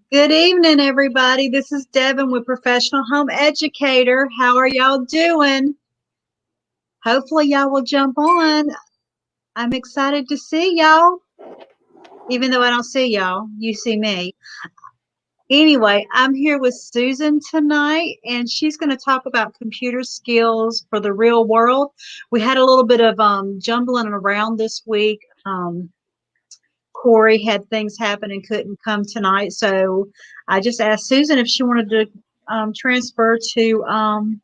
Good evening, everybody. This is Devin with Professional Home Educator. How are y'all doing? Hopefully, y'all will jump on. I'm excited to see y'all, even though I don't see y'all. You see me. Anyway, I'm here with Susan tonight, and she's going to talk about computer skills for the real world. We had a little bit of jumbling around this week. Corey had things happen and couldn't come tonight, so I just asked Susan if she wanted to transfer to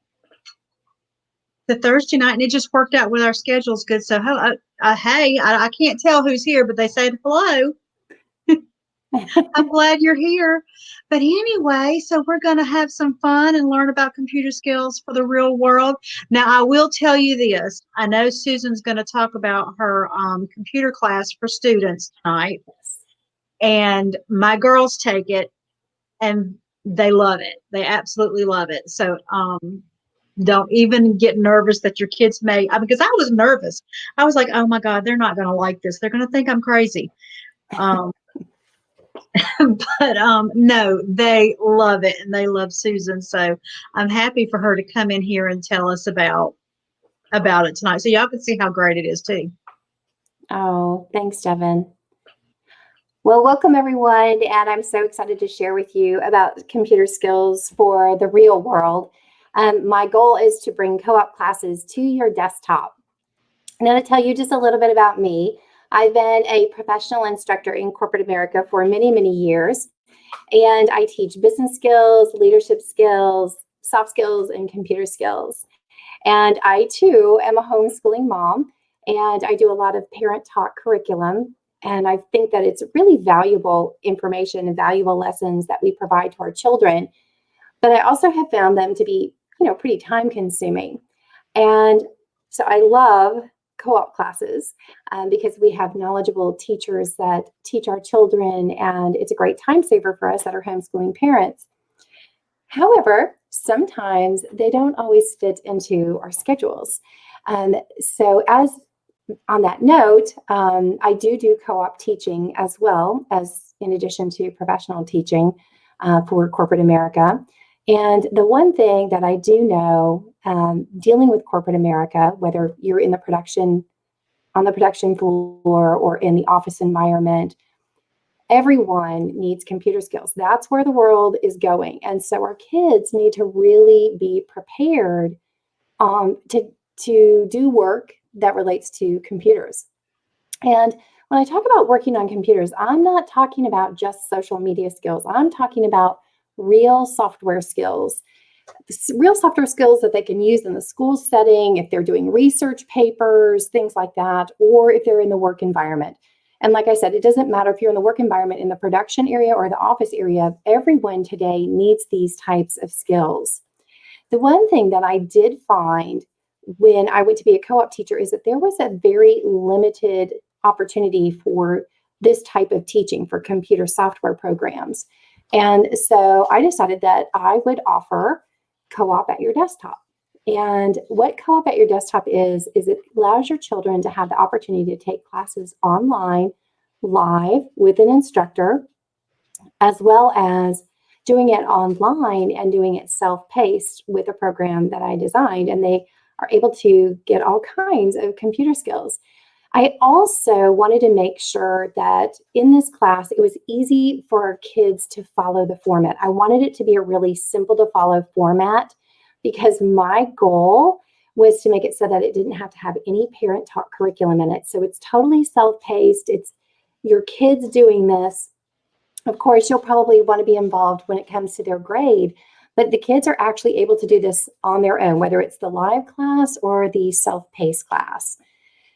the Thursday night, and it just worked out with our schedules good. So, hey, I can't tell who's here, but they said hello. I'm glad you're here. But anyway, so we're going to have some fun and learn about computer skills for the real world. Now, I will tell you this. I know Susan's going to talk about her computer class for students tonight, and my girls take it, and they love it. They absolutely love it. So, don't even get nervous that your kids because I was nervous. I was like, oh my God, they're not going to like this. They're going to think I'm crazy. Um, but no, they love it and they love Susan. So I'm happy for her to come in here and tell us about it tonight. So y'all can see how great it is too. Oh, thanks, Devin. Well, welcome everyone, and I'm so excited to share with you about computer skills for the real world. My goal is to bring co-op classes to your desktop. I'm going to tell you just a little bit about me. I've been a professional instructor in corporate America for many, many years, and I teach business skills, leadership skills, soft skills, and computer skills. And I, too, am a homeschooling mom, and I do a lot of parent-taught curriculum. And I think that it's really valuable information and valuable lessons that we provide to our children. But I also have found them to be, pretty time-consuming. And so I love co-op classes because we have knowledgeable teachers that teach our children, and it's a great time saver for us that are homeschooling parents. However, sometimes they don't always fit into our schedules. So as on that note, I do co-op teaching as well, as in addition to professional teaching for corporate America. And the one thing that I do know, dealing with corporate America, whether you're in on the production floor or in the office environment, everyone needs computer skills. That's where the world is going. And so our kids need to really be prepared to do work that relates to computers. And when I talk about working on computers, I'm not talking about just social media skills. I'm talking about real software skills that they can use in the school setting, if they're doing research papers, things like that, or if they're in the work environment. And like I said, it doesn't matter if you're in the work environment, in the production area or the office area, everyone today needs these types of skills. The one thing that I did find when I went to be a co-op teacher is that there was a very limited opportunity for this type of teaching for computer software programs. And so I decided that I would offer co-op at your desktop. And what co-op at your desktop is it allows your children to have the opportunity to take classes online, live with an instructor, as well as doing it online and doing it self-paced with a program that I designed. And they are able to get all kinds of computer skills. I also wanted to make sure that in this class, it was easy for our kids to follow the format. I wanted it to be a really simple to follow format because my goal was to make it so that it didn't have to have any parent-taught curriculum in it. So it's totally self-paced. It's your kids doing this. Of course, you'll probably want to be involved when it comes to their grade, but the kids are actually able to do this on their own, whether it's the live class or the self-paced class.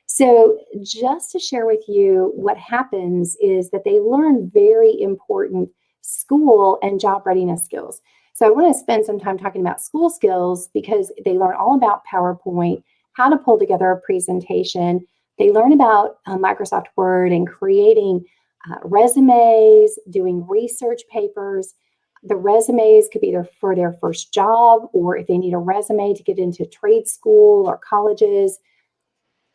So just to share with you what happens is that they learn very important school and job readiness skills. So I want to spend some time talking about school skills because they learn all about PowerPoint, how to pull together a presentation. They learn about Microsoft Word and creating resumes, doing research papers. The resumes could be for their first job, or if they need a resume to get into trade school or colleges.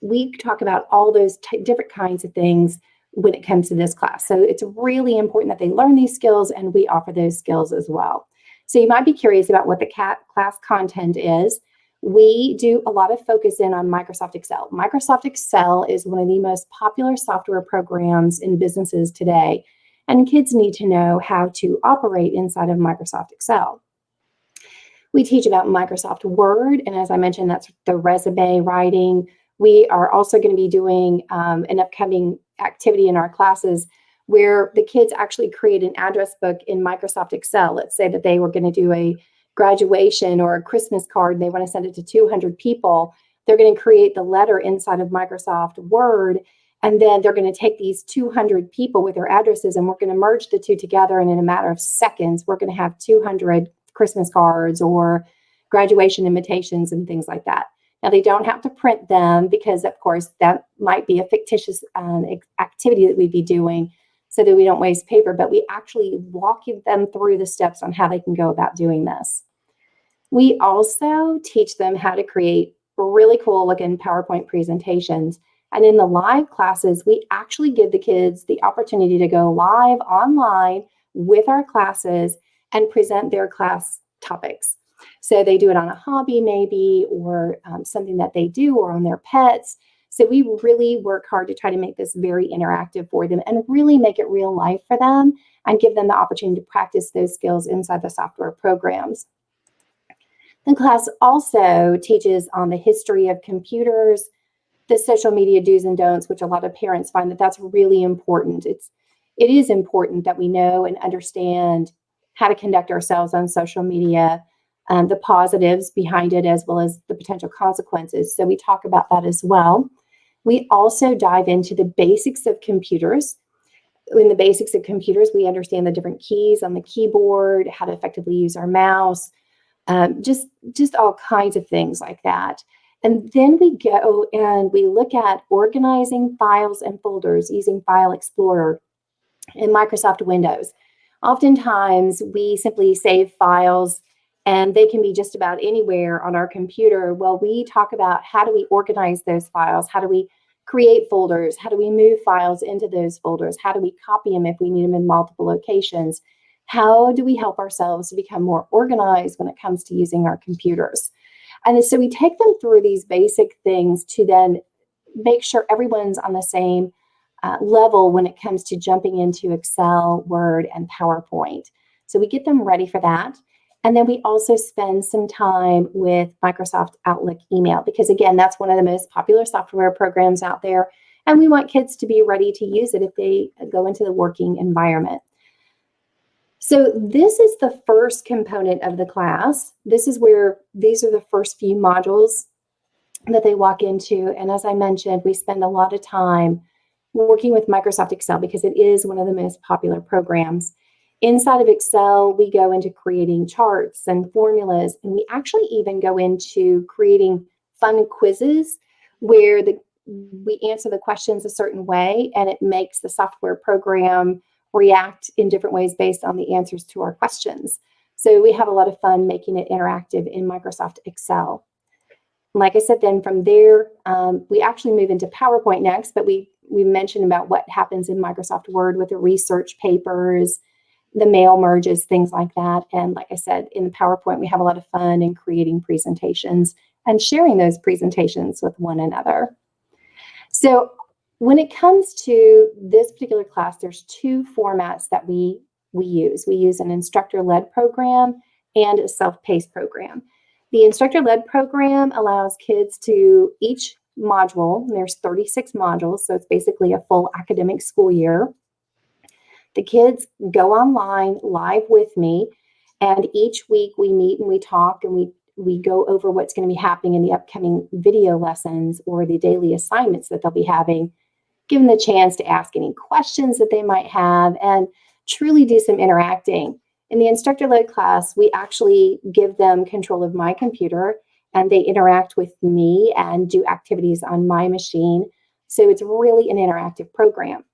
We talk about all those different kinds of things when it comes to this class. So it's really important that they learn these skills, and we offer those skills as well. So you might be curious about what the class content is. We do a lot of focus in on Microsoft Excel. Microsoft Excel is one of the most popular software programs in businesses today, and kids need to know how to operate inside of Microsoft Excel. We teach about Microsoft Word, and as I mentioned, that's the resume writing. We are also going to be doing an upcoming activity in our classes where the kids actually create an address book in Microsoft Excel. Let's say that they were going to do a graduation or a Christmas card and they want to send it to 200 people. They're going to create the letter inside of Microsoft Word, and then they're going to take these 200 people with their addresses, and we're going to merge the two together, and in a matter of seconds, we're going to have 200 Christmas cards or graduation invitations and things like that. Now, they don't have to print them because, of course, that might be a fictitious activity that we'd be doing so that we don't waste paper, but we actually walk them through the steps on how they can go about doing this. We also teach them how to create really cool looking PowerPoint presentations. And in the live classes, we actually give the kids the opportunity to go live online with our classes and present their class topics. So they do it on a hobby maybe, or something that they do, or on their pets. So we really work hard to try to make this very interactive for them and really make it real life for them and give them the opportunity to practice those skills inside the software programs. The class also teaches on the history of computers, the social media do's and don'ts, which a lot of parents find that that's really important. It is important that we know and understand how to conduct ourselves on social media, the positives behind it, as well as the potential consequences. So we talk about that as well. We also dive into the basics of computers. In the basics of computers, we understand the different keys on the keyboard, how to effectively use our mouse, just all kinds of things like that. And then we go and we look at organizing files and folders using File Explorer in Microsoft Windows. Oftentimes, we simply save files and they can be just about anywhere on our computer. Well, we talk about how do we organize those files? How do we create folders? How do we move files into those folders? How do we copy them if we need them in multiple locations? How do we help ourselves to become more organized when it comes to using our computers? And so we take them through these basic things to then make sure everyone's on the same level when it comes to jumping into Excel, Word, and PowerPoint. So we get them ready for that. And then we also spend some time with Microsoft Outlook email because, again, that's one of the most popular software programs out there. And we want kids to be ready to use it if they go into the working environment. So this is the first component of the class. This is where these are the first few modules that they walk into. And as I mentioned, we spend a lot of time working with Microsoft Excel because it is one of the most popular programs. Inside of Excel, we go into creating charts and formulas, and we actually even go into creating fun quizzes where we answer the questions a certain way, and it makes the software program react in different ways based on the answers to our questions. So we have a lot of fun making it interactive in Microsoft Excel. Like I said, then from there, we actually move into PowerPoint next, but we mentioned about what happens in Microsoft Word with the research papers, the mail merges, things like that. And like I said, in the PowerPoint, we have a lot of fun in creating presentations and sharing those presentations with one another. So when it comes to this particular class, there's two formats that we use. We use an instructor-led program and a self-paced program. The instructor-led program allows kids to each module, and there's 36 modules, so it's basically a full academic school year. The kids go online live with me, and each week we meet and we talk and we go over what's going to be happening in the upcoming video lessons or the daily assignments that they'll be having, give them the chance to ask any questions that they might have and truly do some interacting. In the instructor-led class, we actually give them control of my computer and they interact with me and do activities on my machine. So it's really an interactive program.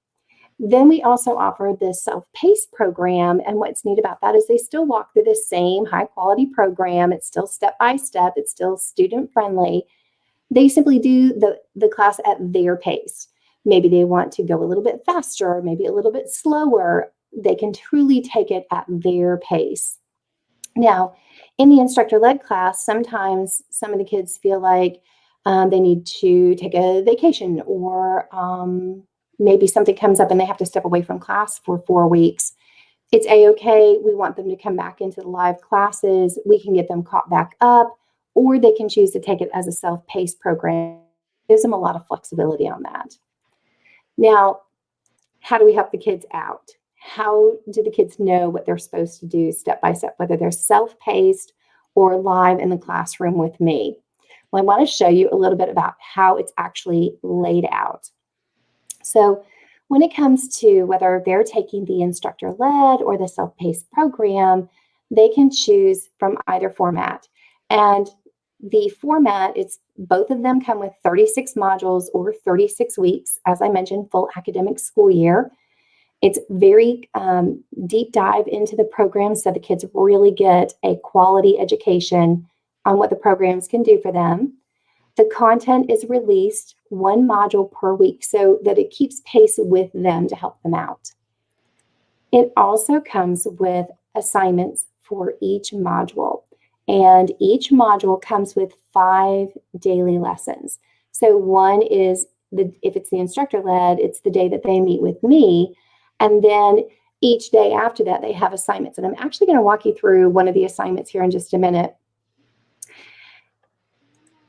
Then we also offer the self-paced program, and what's neat about that is they still walk through the same high-quality program. It's still step-by-step. It's still student-friendly. They simply do the class at their pace. Maybe they want to go a little bit faster, maybe a little bit slower. They can truly take it at their pace. Now, in the instructor-led class, sometimes some of the kids feel like they need to take a vacation, or maybe something comes up and they have to step away from class for 4 weeks. It's a-okay. We want them to come back into the live classes. We can get them caught back up, or they can choose to take it as a self-paced program. It gives them a lot of flexibility on that. Now, how do we help the kids out? How do the kids know what they're supposed to do step by step, whether they're self-paced or live in the classroom with me? Well, I want to show you a little bit about how it's actually laid out. So when it comes to whether they're taking the instructor-led or the self-paced program, they can choose from either format. And the format, it's both of them come with 36 modules or 36 weeks, as I mentioned, full academic school year. It's very deep dive into the program, so the kids really get a quality education on what the programs can do for them. The content is released 1 module per week so that it keeps pace with them to help them out. It also comes with assignments for each module, and each module comes with 5 daily lessons. So one is, if it's the instructor-led, it's the day that they meet with me, and then each day after that, they have assignments. And I'm actually going to walk you through one of the assignments here in just a minute.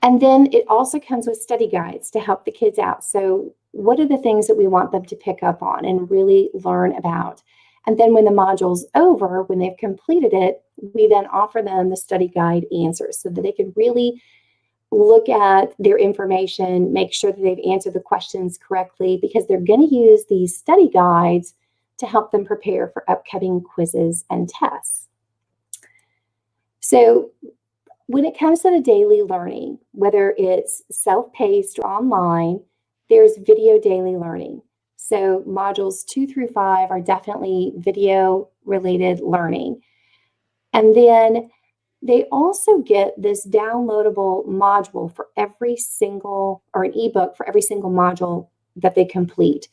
And then it also comes with study guides to help the kids out. So what are the things that we want them to pick up on and really learn about? And then when the module's over, when they've completed it, we then offer them the study guide answers so that they can really look at their information, make sure that they've answered the questions correctly, because they're going to use these study guides to help them prepare for upcoming quizzes and tests. So when it comes to the daily learning, whether it's self-paced or online, there's video daily learning. So modules 2 through 5 are definitely video-related learning. And then they also get this downloadable module for every single, or an ebook for every single module that they complete.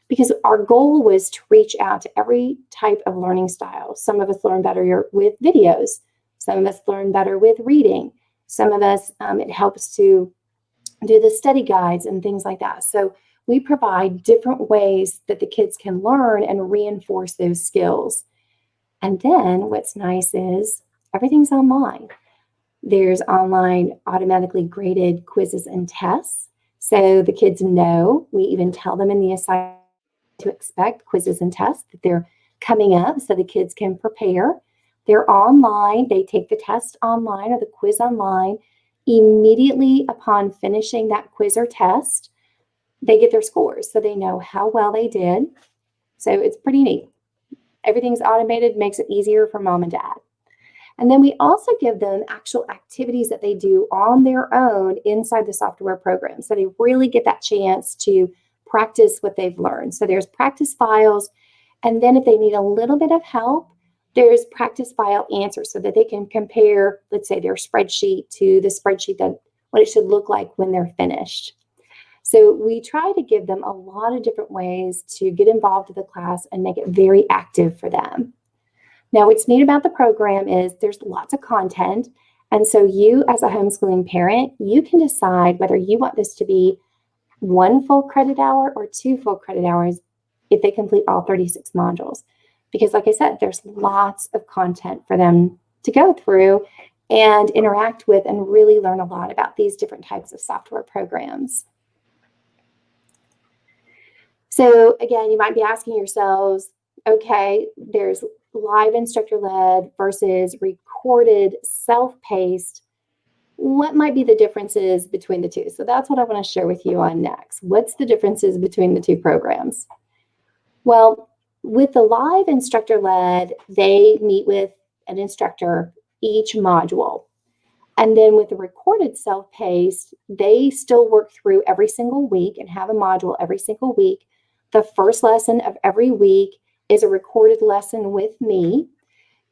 Because our goal was to reach out to every type of learning style. Some of us learn better with videos. Some of us learn better with reading. Some of us, it helps to do the study guides and things like that. So we provide different ways that the kids can learn and reinforce those skills. And then what's nice is everything's online. There's online automatically graded quizzes and tests. So the kids know, we even tell them in the assignment to expect quizzes and tests, that they're coming up so the kids can prepare. They're online. They take the test online or the quiz online. Immediately upon finishing that quiz or test, they get their scores so they know how well they did. So it's pretty neat. Everything's automated, makes it easier for mom and dad. And then we also give them actual activities that they do on their own inside the software program. So they really get that chance to practice what they've learned. So there's practice files. And then if they need a little bit of help, there's practice file answers so that they can compare, let's say, their spreadsheet to the spreadsheet, that what it should look like when they're finished. So we try to give them a lot of different ways to get involved with the class and make it very active for them. Now, what's neat about the program is there's lots of content. And so you, as a homeschooling parent, you can decide whether you want this to be 1 full credit hour or 2 full credit hours if they complete all 36 modules. Because like I said, there's lots of content for them to go through and interact with and really learn a lot about these different types of software programs. So again, you might be asking yourselves, okay, there's live instructor-led versus recorded self-paced. What might be the differences between the two? So that's what I want to share with you on next. What's the differences between the 2 programs? Well, with the live instructor-led, they meet with an instructor each module. And then with the recorded self-paced, they still work through every single week and have a module every single week. The first lesson of every week is a recorded lesson with me.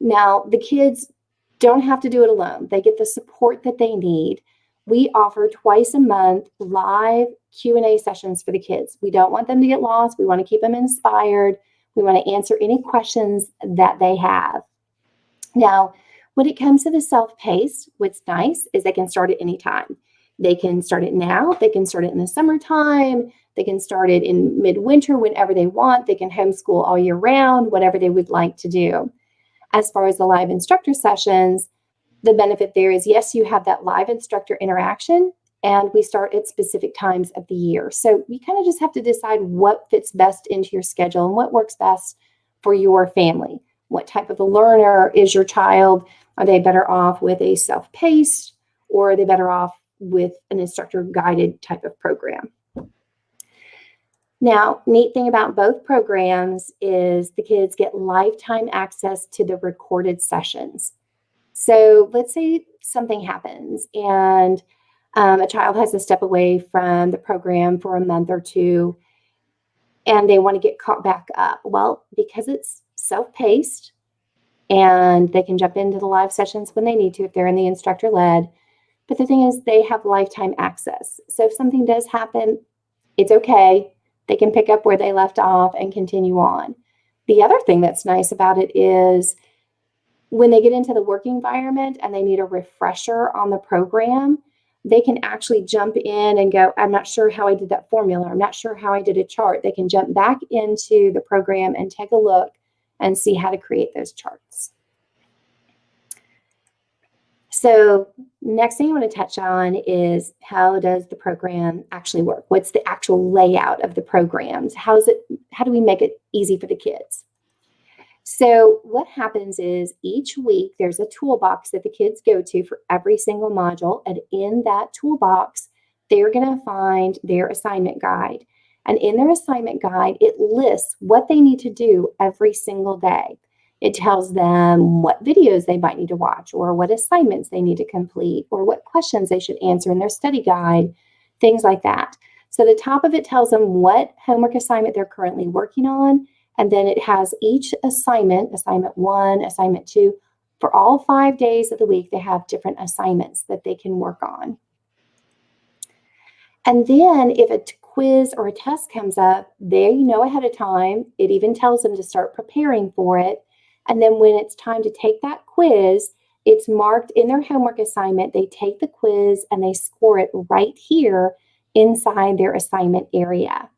Now, the kids don't have to do it alone. They get the support that they need. we offer twice a month live Q&A sessions for the kids. We don't want them to get lost. We want to keep them inspired. We want to answer any questions that they have. Now, when it comes to the self-paced, what's nice is they can start at any time. They can start it now. They can start it in the summertime. They can start it in midwinter, whenever they want. They can homeschool all year round, whatever they would like to do. As far as the live instructor sessions, the benefit there is, yes, you have that live instructor interaction, and we start at specific times of the year. So you kind of just have to decide what fits best into your schedule and what works best for your family. What type of a learner is your child? Are they better off with a self-paced, or are they better off with an instructor-guided type of program? Now, neat thing about both programs is the kids get lifetime access to the recorded sessions. So let's say something happens and a child has to step away from the program for a month or two, and they want to get caught back up. Well, because it's self-paced and they can jump into the live sessions when they need to if they're in the instructor-led. But the thing is, they have lifetime access. So if something does happen, it's okay. They can pick up where they left off and continue on. The other thing that's nice about it is when they get into the work environment and they need a refresher on the program, they can actually jump in and go, I'm not sure how I did that formula. I'm not sure how I did a chart. They can jump back into the program and take a look and see how to create those charts. So next thing I want to touch on is, how does the program actually work? What's the actual layout of the programs? How do we make it easy for the kids? So what happens is, each week there's a toolbox that the kids go to for every single module. And in that toolbox, they're going to find their assignment guide. And in their assignment guide, it lists what they need to do every single day. It tells them what videos they might need to watch, or what assignments they need to complete, or what questions they should answer in their study guide, things like that. So the top of it tells them what homework assignment they're currently working on, and then it has each assignment, assignment 1, assignment 2, for all 5 days of the week. They have different assignments that they can work on. And then if a quiz or a test comes up, they know ahead of time. It even tells them to start preparing for it. And then when it's time to take that quiz, it's marked in their homework assignment. They take the quiz and they score it right here inside their assignment area.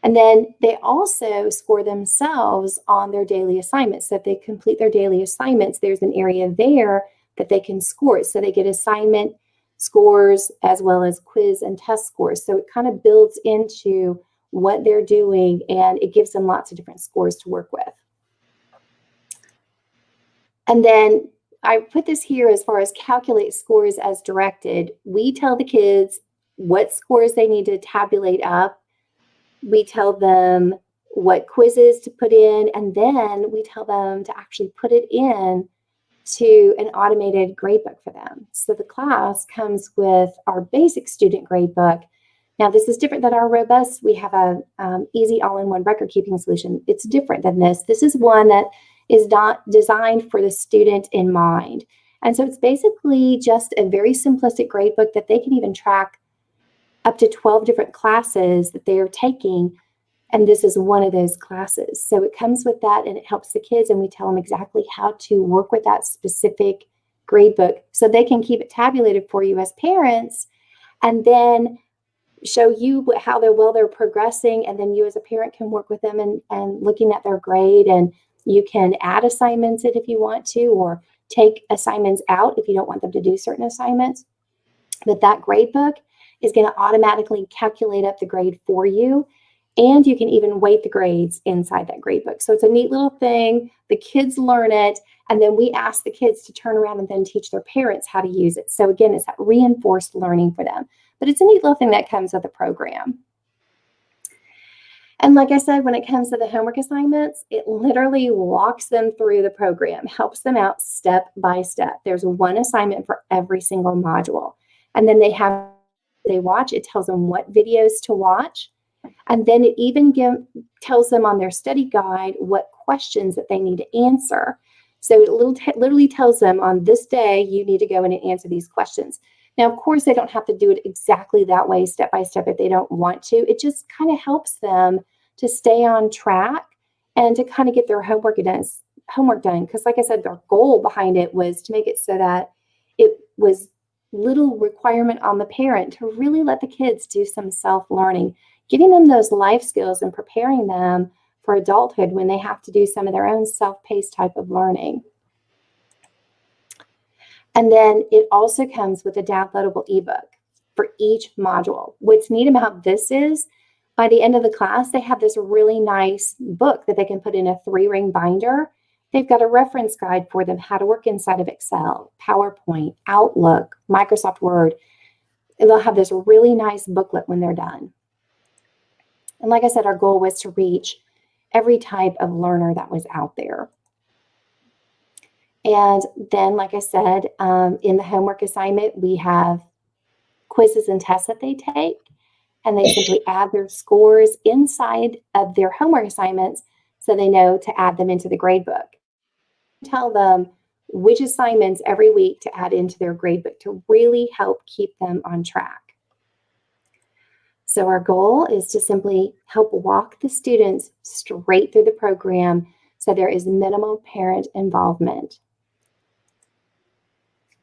And then they also score themselves on their daily assignments. So if they complete their daily assignments, there's an area there that they can score it. So they get assignment scores as well as quiz and test scores. So it kind of builds into what they're doing, and it gives them lots of different scores to work with. And then I put this here as far as calculate scores as directed. We tell the kids what scores they need to tabulate up. We tell them what quizzes to put in, and then we tell them to actually put it in to an automated gradebook for them. So the class comes with our basic student gradebook. Now, this is different than our robust. We have a easy all-in-one record-keeping solution. It's different than this. This is one that is not designed for the student in mind. And so it's basically just a very simplistic gradebook that they can even track up to 12 different classes that they are taking. And this is one of those classes. So it comes with that, and it helps the kids, and we tell them exactly how to work with that specific gradebook so they can keep it tabulated for you as parents, and then show you how they're progressing. And then you as a parent can work with them and looking at their grade, and you can add assignments in if you want to, or take assignments out if you don't want them to do certain assignments. But that gradebook is going to automatically calculate up the grade for you. And you can even weight the grades inside that gradebook. So it's a neat little thing. The kids learn it, and then we ask the kids to turn around and then teach their parents how to use it. So again, it's that reinforced learning for them. But it's a neat little thing that comes with the program. And like I said, when it comes to the homework assignments, it literally walks them through the program, helps them out step by step. There's one assignment for every single module. And then they watch, it tells them what videos to watch. And then it even tells them on their study guide what questions that they need to answer. So it literally tells them, on this day, you need to go in and answer these questions. Now, of course, they don't have to do it exactly that way, step by step, if they don't want to. It just kind of helps them to stay on track and to kind of get their homework done. Because like I said, their goal behind it was to make it so that it was little requirement on the parent to really let the kids do some self-learning, giving them those life skills and preparing them for adulthood when they have to do some of their own self-paced type of learning. And then it also comes with a downloadable ebook for each module. What's neat about this is by the end of the class, they have this really nice book that they can put in a 3-ring binder. They've got a reference guide for them, how to work inside of Excel, PowerPoint, Outlook, Microsoft Word. And they'll have this really nice booklet when they're done. And like I said, our goal was to reach every type of learner that was out there. And then, like I said, in the homework assignment, we have quizzes and tests that they take, and they simply add their scores inside of their homework assignments so they know to add them into the gradebook. Tell them which assignments every week to add into their gradebook to really help keep them on track. So our goal is to simply help walk the students straight through the program so there is minimal parent involvement.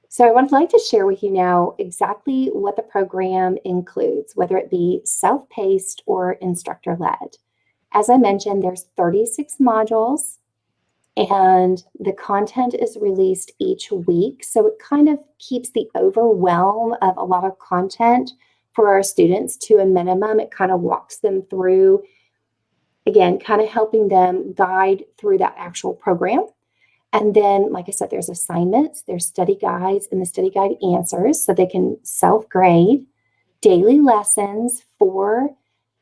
So I would like to share with you now exactly what the program includes, whether it be self-paced or instructor-led. As I mentioned, there's 36 modules, and the content is released each week. So it kind of keeps the overwhelm of a lot of content for our students to a minimum. It kind of walks them through, again, kind of helping them guide through that actual program. And then, like I said, there's assignments, there's study guides, and the study guide answers so they can self-grade, daily lessons for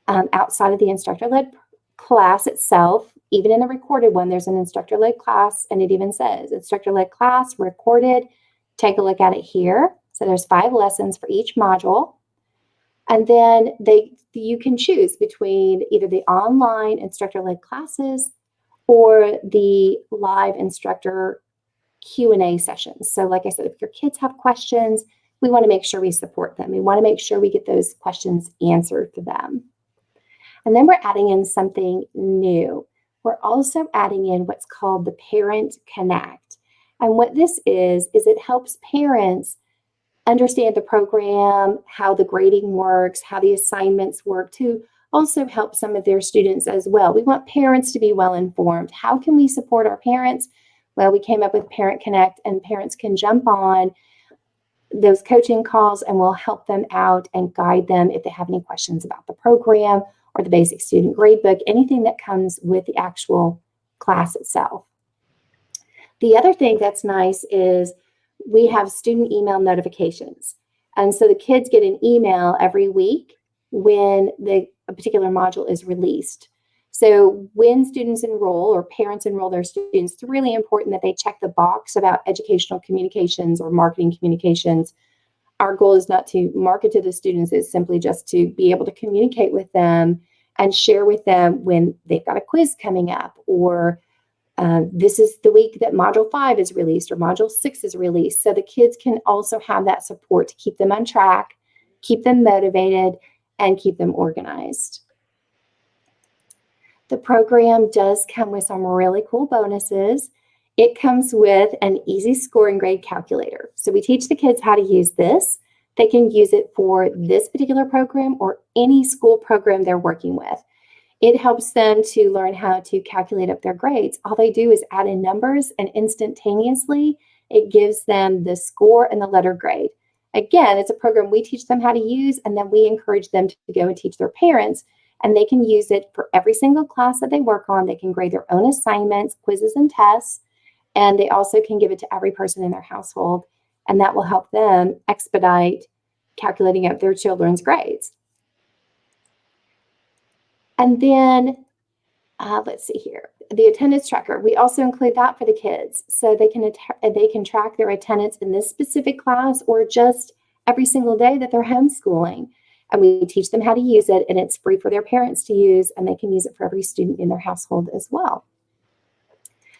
outside of the instructor-led class itself. Even in the recorded one, there's an instructor-led class, and it even says instructor-led class recorded. Take a look at it here. So there's 5 lessons for each module. And then you can choose between either the online instructor-led classes or the live instructor Q&A sessions. So like I said, if your kids have questions, we want to make sure we support them. We want to make sure we get those questions answered for them. And then we're adding in something new. We're also adding in what's called the Parent Connect. And what this is it helps parents understand the program, how the grading works, how the assignments work, to also help some of their students as well. We want parents to be well informed. How can we support our parents? Well, we came up with Parent Connect, and parents can jump on those coaching calls and we'll help them out and guide them if they have any questions about the program or the basic student gradebook, anything that comes with the actual class itself. The other thing that's nice is we have student email notifications. And so the kids get an email every week when a particular module is released. So when students enroll or parents enroll their students, it's really important that they check the box about educational communications or marketing communications. Our goal is not to market to the students, it's simply just to be able to communicate with them and share with them when they've got a quiz coming up, or this is the week that Module 5 is released or Module 6 is released. So the kids can also have that support to keep them on track, keep them motivated, and keep them organized. The program does come with some really cool bonuses. It comes with an easy scoring grade calculator. So we teach the kids how to use this. They can use it for this particular program or any school program they're working with. It helps them to learn how to calculate up their grades. All they do is add in numbers, and instantaneously it gives them the score and the letter grade. Again, it's a program we teach them how to use, and then we encourage them to go and teach their parents, and they can use it for every single class that they work on. They can grade their own assignments, quizzes, and tests, and they also can give it to every person in their household, and that will help them expedite calculating up their children's grades. And then, let's see here, the attendance tracker. We also include that for the kids, so they can track their attendance in this specific class or just every single day that they're homeschooling. And we teach them how to use it, and it's free for their parents to use, and they can use it for every student in their household as well.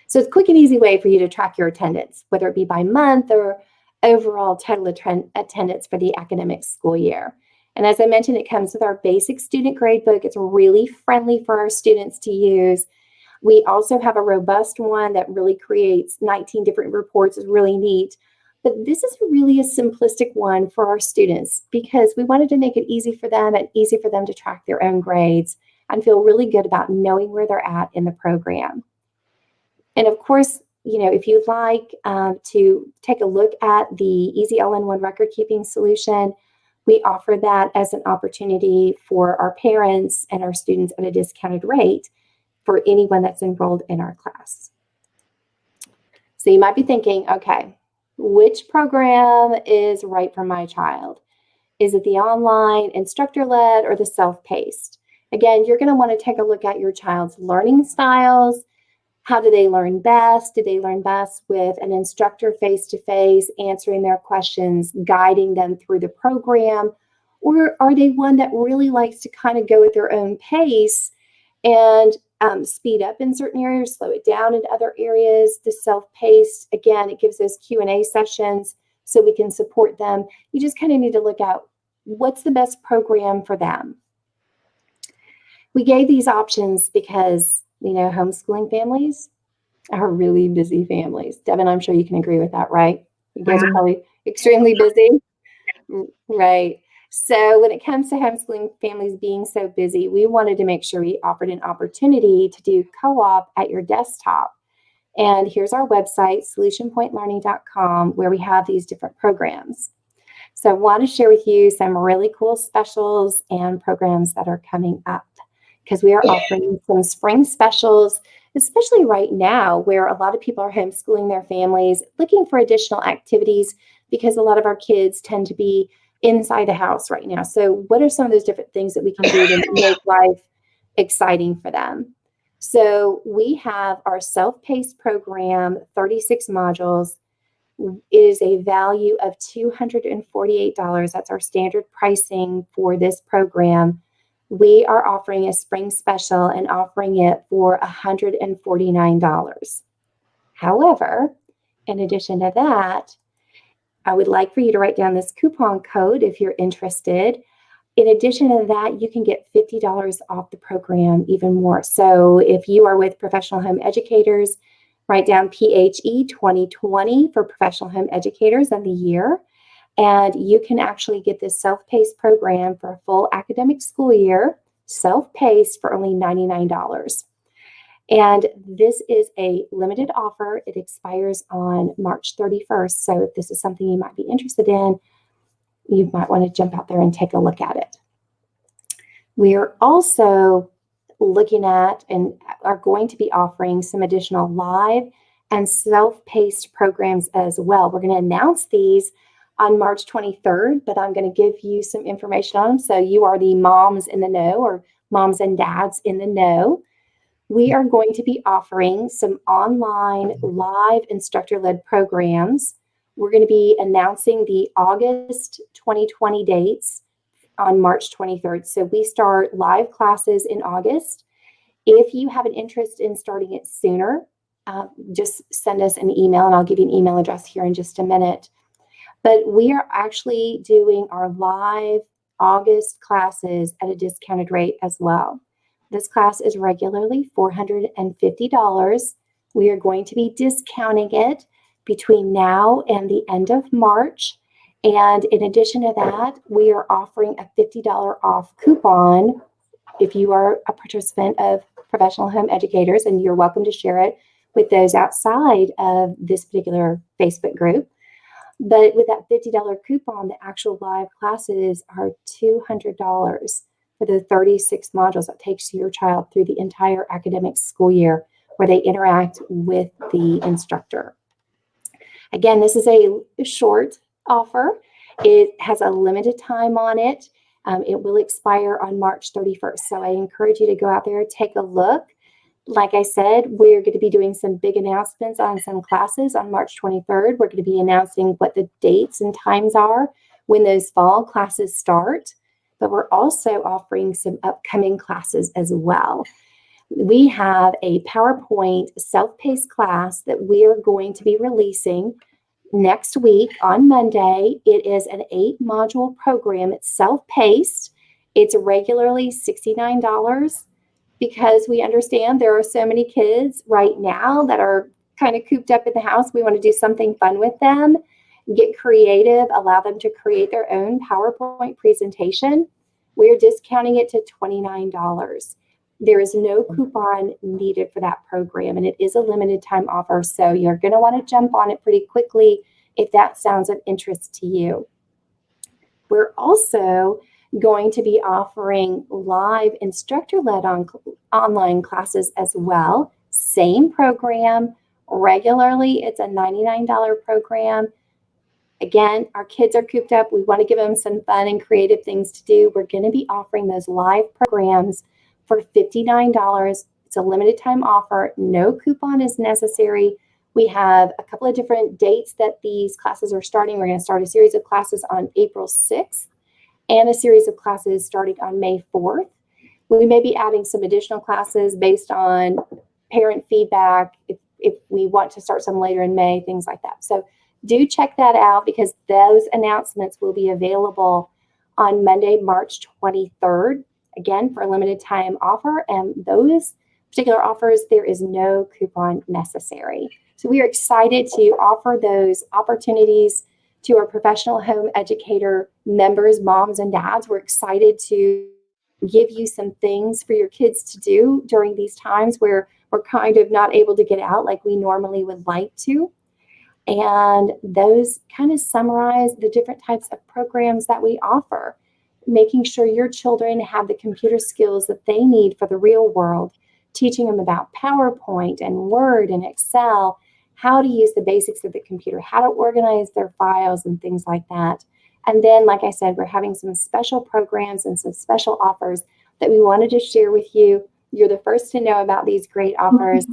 So it's a quick and easy way for you to track your attendance, whether it be by month or overall total attendance for the academic school year. And as I mentioned, it comes with our basic student gradebook. It's really friendly for our students to use. We also have a robust one that really creates 19 different reports. It's really neat. But this is really a simplistic one for our students because we wanted to make it easy for them and easy for them to track their own grades and feel really good about knowing where they're at in the program. And of course, if you'd like to take a look at the Easy All-in-One record keeping solution, we offer that as an opportunity for our parents and our students at a discounted rate for anyone that's enrolled in our class. So you might be thinking, okay, which program is right for my child? Is it the online, instructor-led, or the self-paced? Again, you're going to want to take a look at your child's learning styles. How do they learn best? Do they learn best with an instructor face-to-face, answering their questions, guiding them through the program? Or are they one that really likes to kind of go at their own pace and speed up in certain areas, slow it down in other areas? The self-paced, again, it gives those Q&A sessions so we can support them. You just kind of need to look at what's the best program for them. We gave these options because homeschooling families are really busy families. Devin, I'm sure you can agree with that, right? You guys are probably extremely busy. Right. So when it comes to homeschooling families being so busy, we wanted to make sure we offered an opportunity to do co-op at your desktop. And here's our website, solutionpointlearning.com, where we have these different programs. So I want to share with you some really cool specials and programs that are coming up, because we are offering some spring specials, especially right now where a lot of people are homeschooling their families, looking for additional activities because a lot of our kids tend to be inside the house right now. So what are some of those different things that we can do to make life exciting for them? So we have our self-paced program, 36 modules. It is a value of $248. That's our standard pricing for this program. We are offering a spring special and offering it for $149. However, in addition to that, I would like for you to write down this coupon code if you're interested. In addition to that, you can get $50 off the program even more. So if you are with Professional Home Educators, write down PHE 2020 for Professional Home Educators and the year. And you can actually get this self-paced program for a full academic school year, self-paced for only $99. And this is a limited offer. It expires on March 31st. So if this is something you might be interested in, you might want to jump out there and take a look at it. We are also looking at and are going to be offering some additional live and self-paced programs as well. We're going to announce these on March 23rd, but I'm going to give you some information on them so you are the moms in the know, or moms and dads in the know. We are going to be offering some online live instructor-led programs. We're going to be announcing the August 2020 dates on March 23rd. So we start live classes in August. If you have an interest in starting it sooner, just send us an email, and I'll give you an email address here in just a minute. But we are actually doing our live August classes at a discounted rate as well. This class is regularly $450. We are going to be discounting it between now and the end of March. And in addition to that, we are offering a $50 off coupon if you are a participant of Professional Home Educators, and you're welcome to share it with those outside of this particular Facebook group. But with that $50 coupon, the actual live classes are $200 for the 36 modules that takes your child through the entire academic school year, where they interact with the instructor. Again, this is a short offer. It has a limited time on it. It will expire on March 31st. So I encourage you to go out there, take a look. Like I said, we're going to be doing some big announcements on some classes on March 23rd. We're going to be announcing what the dates and times are when those fall classes start. But we're also offering some upcoming classes as well. We have a PowerPoint self-paced class that we are going to be releasing next week on Monday. It is an 8-module program. It's self-paced. It's regularly $69 because we understand there are so many kids right now that are kind of cooped up in the house. We want to do something fun with them, get creative, allow them to create their own PowerPoint presentation. We're discounting it to $29. There is no coupon needed for that program, and it is a limited time offer, so you're going to want to jump on it pretty quickly if that sounds of interest to you. We're also going to be offering live instructor-led online classes as well. Same program. Regularly, it's a $99 program. Again, our kids are cooped up. We want to give them some fun and creative things to do. We're going to be offering those live programs for $59. It's a limited time offer. No coupon is necessary. We have a couple of different dates that these classes are starting. We're going to start a series of classes on April 6th and a series of classes starting on May 4th. We may be adding some additional classes based on parent feedback if we want to start some later in May, things like that. So do check that out because those announcements will be available on Monday, March 23rd, again, for a limited time offer. And those particular offers, there is no coupon necessary. So we are excited to offer those opportunities to our professional home educator members, moms and dads. We're excited to give you some things for your kids to do during these times where we're kind of not able to get out like we normally would like to. And those kind of summarize the different types of programs that we offer, making sure your children have the computer skills that they need for the real world, teaching them about PowerPoint and Word and Excel, how to use the basics of the computer, how to organize their files and things like that. And then, like I said, we're having some special programs and some special offers that we wanted to share with you. You're the first to know about these great offers,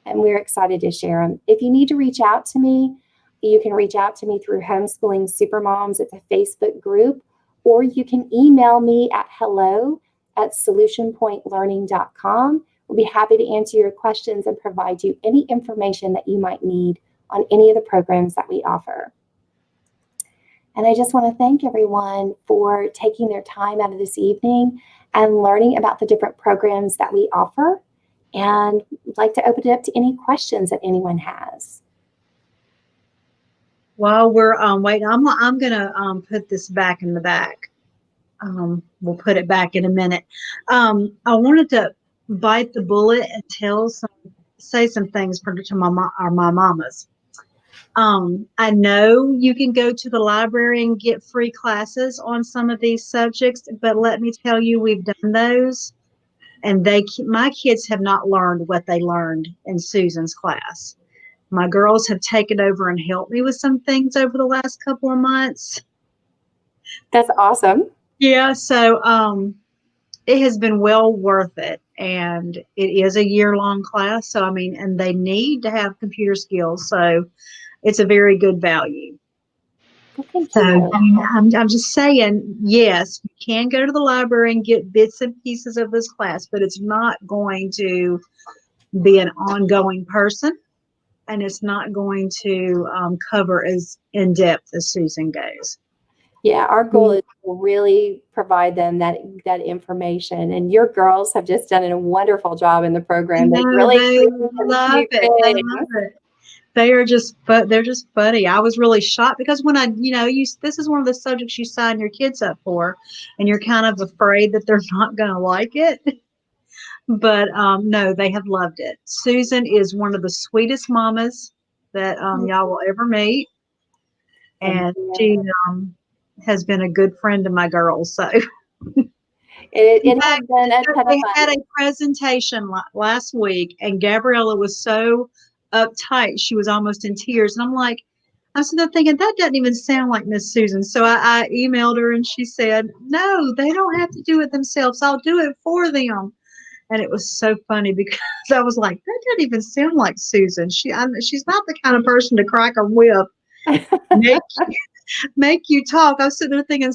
and we're excited to share them. If you need to reach out to me, you can reach out to me through Homeschooling Supermoms. It's a Facebook group, or you can email me at hello@solutionpointlearning.com. We'll be happy to answer your questions and provide you any information that you might need on any of the programs that we offer. And I just want to thank everyone for taking their time out of this evening and learning about the different programs that we offer. And I'd like to open it up to any questions that anyone has. While we're waiting, I'm gonna put this back in the back. We'll put it back in a minute. I wanted to bite the bullet and say some things to my mamas. I know you can go to the library and get free classes on some of these subjects, but let me tell you, we've done those, and my kids have not learned what they learned in Susan's class. My girls have taken over and helped me with some things over the last couple of months. That's awesome. Yeah, so it has been well worth it, and it is a year-long class. So, I mean, and they need to have computer skills, so it's a very good value. Well, thank So you. I'm just saying, yes, you can go to the library and get bits and pieces of this class, but it's not going to be an ongoing person, and it's not going to cover as in depth as Susan goes. Yeah, our goal is to really provide them that information. And your girls have just done a wonderful job in the program. They love it. They're just funny. I was really shocked because when this is one of the subjects you sign your kids up for, and you're kind of afraid that they're not going to like it. But no, they have loved it. Susan is one of the sweetest mamas that y'all will ever meet, and she has been a good friend to my girls. So it has been a ton of they fun. had a presentation last week, and Gabriella was so uptight, she was almost in tears. And I'm sitting there thinking, that doesn't even sound like Miss Susan. So I emailed her, and she said, no, they don't have to do it themselves. I'll do it for them. And it was so funny because I was like, that doesn't even sound like Susan. She's not the kind of person to crack a whip, make you talk. I was sitting there thinking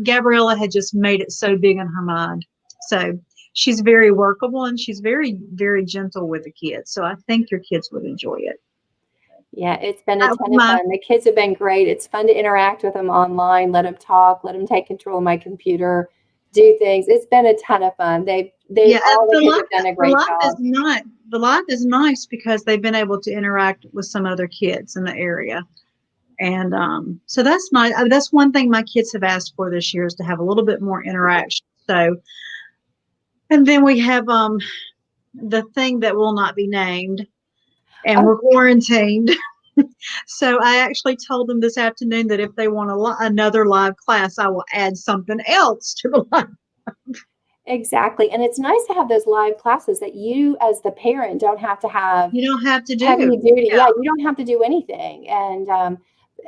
Gabriella had just made it so big in her mind. So she's very workable, and she's very, very gentle with the kids. So I think your kids would enjoy it. Yeah, it's been a ton of My fun. The kids have been great. It's fun to interact with them online, let them talk, let them take control of my computer, do things. It's been a ton of fun. Yeah, All the kids have done a great job. the life is nice because they've been able to interact with some other kids in the area. And so that's nice. That's one thing my kids have asked for this year is to have a little bit more interaction. So, and then we have the thing that will not be named, and Oh, we're quarantined. So I actually told them this afternoon that if they want another live class, I will add something else to the live. exactly. And it's nice to have those live classes that you, as the parent, don't have to have You don't have to heavy do. duty. Yeah. Yeah, you don't have to do anything. And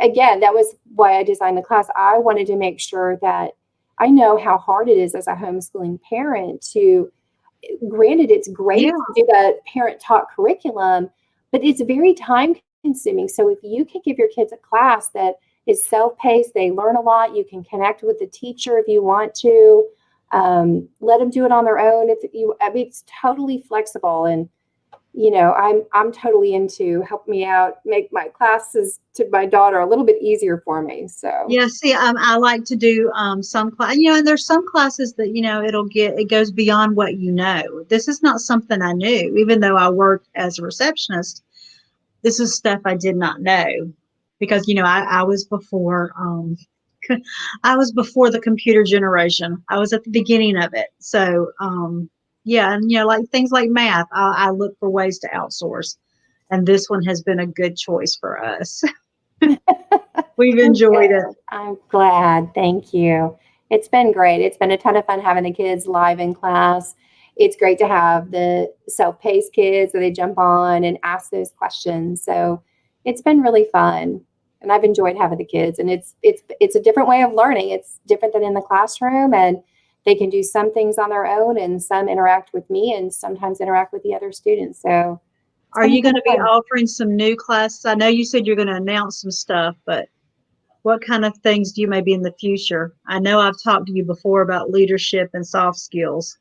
again, that was why I designed the class. I wanted to make sure that I know how hard it is as a homeschooling parent to, granted, it's great Yeah. to do the parent taught curriculum, but it's very time consuming. So if you can give your kids a class that is self-paced, they learn a lot, you can connect with the teacher if you want to, let them do it on their own. I mean, it's totally flexible. And I'm totally into help me out, make my classes to my daughter a little bit easier for me. So Yeah, see, I like to do some class, and there's some classes that, it goes beyond what you know. This is not something I knew, even though I worked as a receptionist. This is stuff I did not know because, I was before, I was before the computer generation. I was at the beginning of it. So, yeah, and, like things like math, I look for ways to outsource. And this one has been a good choice for us. We've enjoyed it. I'm glad. Thank you. It's been great. It's been a ton of fun having the kids live in class. It's great to have the self-paced kids so they jump on and ask those questions. So it's been really fun. And I've enjoyed having the kids. And it's a different way of learning. It's different than in the classroom. And they can do some things on their own and some interact with me and sometimes interact with the other students. So it's Are been a you ton going to of be fun. offering some new classes? I know you said you're going to announce some stuff, but what kind of things do you maybe in the future? I know I've talked to you before about leadership and soft skills.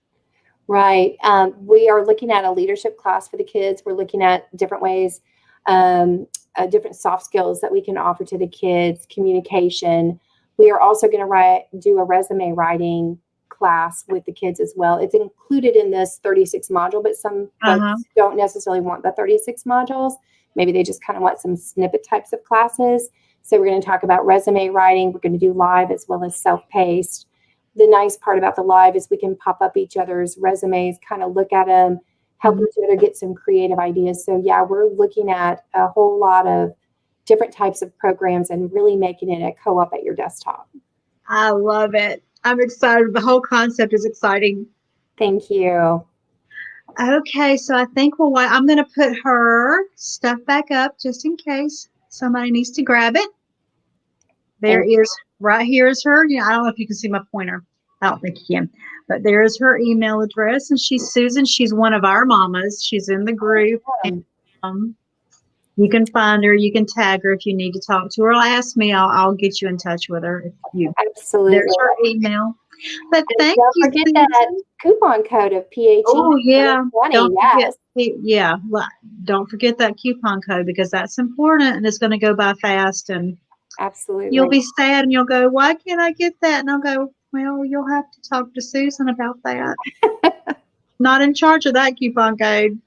Right. We are looking at a leadership class for the kids. We're looking at different ways, different soft skills that we can offer to the kids, communication. We are also going to do a resume writing class with the kids as well. It's included in this 36 module, but some Uh-huh. folks don't necessarily want the 36 modules. Maybe they just kind of want some snippet types of classes. So we're going to talk about resume writing. We're going to do live as well as self-paced. The nice part about the live is we can pop up each other's resumes, kind of look at them, help Mhm. each other get some creative ideas. So yeah, we're looking at a whole lot of different types of programs and really making it a co-op at your desktop. I love it. I'm excited. The whole concept is exciting. Thank you. Okay, so I think I'm going to put her stuff back up just in case somebody needs to grab it. There Thank is, right here is her. I don't know if you can see my pointer. I don't think you can, but there is her email address. And she's Susan. She's one of our mamas. She's in the group. And, you. um, you can find her. You can tag her if you need to talk to her. Or ask me. I'll get you in touch with her. Absolutely. There's her email. But And thank don't you, forget that Susan. coupon code of PHE Oh yeah. 2020. Don't forget. Yes, Yeah. Don't forget that coupon code because that's important and it's going to go by fast. And you'll absolutely. be sad and you'll go, why can't I get that? And I'll go, well, you'll have to talk to Susan about that. Not in charge of that coupon code.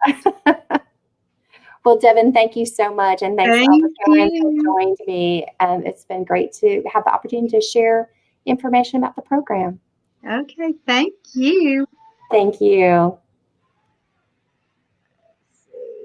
Well, Devin, thank you so much. And thanks to all the Thank parents who you. joined me. It's been great to have the opportunity to share information about the program. Okay, thank you. Thank you.